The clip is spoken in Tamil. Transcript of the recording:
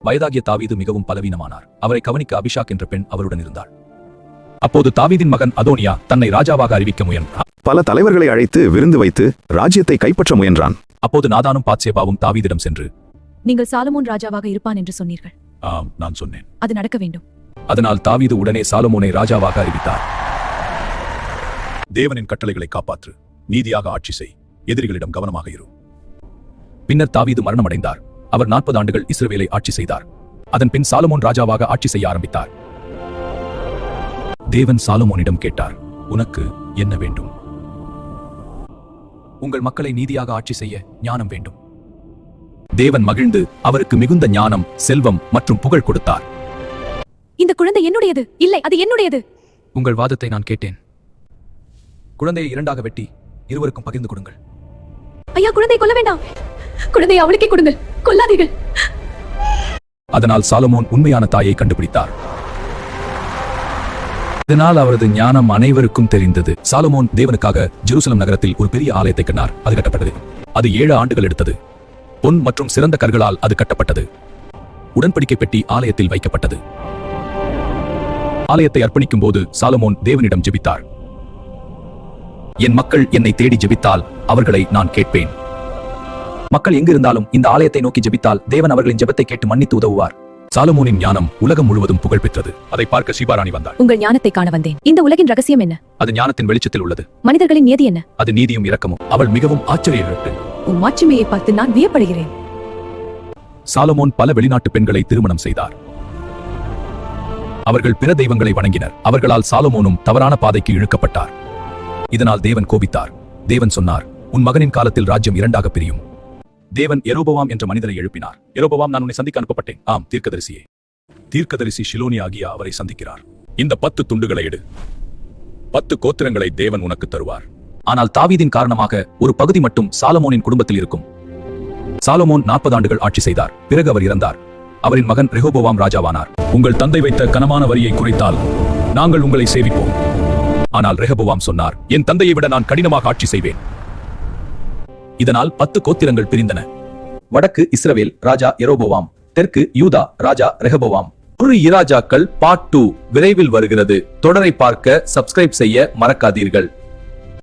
வயதாகிய தாவீது மிகவும் பலவீனமானார். அவரை கவனிக்க அபிஷாக் என்ற பெண் அவருடன் இருந்தாள். அப்போது தாவீதின் மகன் அதோனியா தன்னை ராஜாவாக அறிவிக்க முயன்றான். பல தலைவர்களை அழைத்து விருந்து வைத்து ராஜ்யத்தை கைப்பற்ற முயன்றான். அப்போது நாதானும் பாத்சேபாவும் தாவீதிடம் சென்று, நீங்கள் சாலமோன் ராஜாவாக இருப்பான் என்று சொன்னீர்கள். ஆம், நான் சொன்னேன். அது நடக்க வேண்டும். அதனால் தாவீது உடனே சாலமோனை ராஜாவாக அறிவித்தார். தேவனின் கட்டளைகளை காப்பாற்று, நீதியாக ஆட்சி செய், எதிரிகளிடம் கவனமாக இரு. பின்னர் தாவீது மரணமடைந்தார். அவர் 40 ஆண்டுகள் இஸ்ரவேலை ஆட்சி செய்தார். அதன் பின் சாலமோன் ராஜாவாக ஆட்சி செய்ய ஆரம்பித்தார். தேவன் சாலமோனிடம் கேட்டார், உனக்கு என்ன வேண்டும்? உங்கள் மக்களை நீதியாக ஆட்சி செய்ய ஞானம் வேண்டும். தேவன் மகிழ்ந்து அவருக்கு மிகுந்த ஞானம், செல்வம் மற்றும் புகழ் கொடுத்தார். இந்த குழந்தை என்னுடையது. இல்லை, அது என்னுடையது. உங்கள் வாதத்தை நான் கேட்டேன். குழந்தையை 2ஆக வெட்டி இருவருக்கும் பகிர்ந்து கொடுங்கள். ஐயா, குழந்தையை கொல்ல வேண்டாம். குழந்தையை அவளுக்கே கொடுங்கள், கொல்லாதீர்கள். அதனால் சாலமோன் உண்மையான தாயை கண்டுபிடித்தார். இதனால் அவரது ஞானம் அனைவருக்கும் தெரிந்தது. சாலமோன் தேவனுக்காக ஜெருசலம் நகரத்தில் ஒரு பெரிய ஆலயத்தை கட்டினார். அது கட்டப்பட்டது. அது 7 ஆண்டுகள் எடுத்தது. பொன் மற்றும் சிறந்த கற்களால் அது கட்டப்பட்டது. உடன்படிக்கை பெட்டி ஆலயத்தில் வைக்கப்பட்டது. ஆலயத்தை அர்ப்பணிக்கும் போது சாலமோன் தேவனிடம் ஜெபித்தார். என் மக்கள் என்னை தேடி ஜெபித்தால் அவர்களை நான் கேட்பேன். மக்கள் எங்கிருந்தாலும் இந்த ஆலயத்தை நோக்கி ஜெபித்தால் தேவன் அவர்களின் ஜெபத்தை கேட்டு மன்னித்து உதவுவார். சாலமோனின் ஞானம் உலகம் முழுவதும் புகழ் பெற்றது. அதை பார்க்க சீபாராணி வந்தாள். உங்கள் ஞானத்தை காண வந்தேன். இந்த உலகின் ரகசியம் என்ன? அது ஞானத்தின் வெளிச்சத்தில் உள்ளது. மனிதர்களின் நியதி என்ன? அது நீதியும் இரக்கமும். அவள் மிகவும் ஆச்சரியப்பட்டு, உன் மாட்சிமையை பார்த்து நான் வியப்படுகிறேன். சாலமோன் பல வெளிநாட்டு பெண்களை திருமணம் செய்தார். அவர்கள் பிற தெய்வங்களை வணங்கினர். அவர்களால் சாலமோனும் தவறான பாதைக்கு இழுக்கப்பட்டார். இதனால் தேவன் கோபித்தார். தேவன் சொன்னார், உன் மகனின் காலத்தில் ராஜ்யம் 2ஆக பிரியும். தேவன் யெரோபவாம் என்ற மனிதரை எழுப்பினார். யெரோபவாம், நான் உன்னை சந்திக்க அனுப்பப்பட்டேன். ஆம், தீர்க்கதரிசியே. தீர்க்கதரிசி ஷிலோனி ஆகிய அவரை சந்திக்கிறார். இந்த 10 துண்டுகளை எடு. 10 கோத்திரங்களை தேவன் உனக்கு தருவார். ஆனால் தாவீதின் காரணமாக ஒரு பகுதி மட்டும் சாலமோனின் குடும்பத்தில் இருக்கும். சாலமோன் 40 ஆண்டுகள் ஆட்சி செய்தார். பிறகு அவர் இறந்தார். அவரின் மகன் ரெஹோபோவாம் ராஜாவானார். உங்கள் தந்தை வைத்த கனமான வரியை குறைத்தால் நாங்கள் உங்களை சேவிப்போம். ஆனால் ரெஹோபோவாம் சொன்னார், என் தந்தையை விட நான் கடினமாக ஆட்சி செய்வேன். இதனால் 10 கோத்திரங்கள் பிரிந்தன. வடக்கு இஸ்ரவேல் ராஜா யெரோபோவாம், தெற்கு யூதா ராஜா ரெஹோபோவாம். ஒரு இராஜாக்கள் பார்ட் 2 விரைவில் வருகிறது. தொடரை பார்க்க சப்ஸ்கிரைப் செய்ய மறக்காதீர்கள்.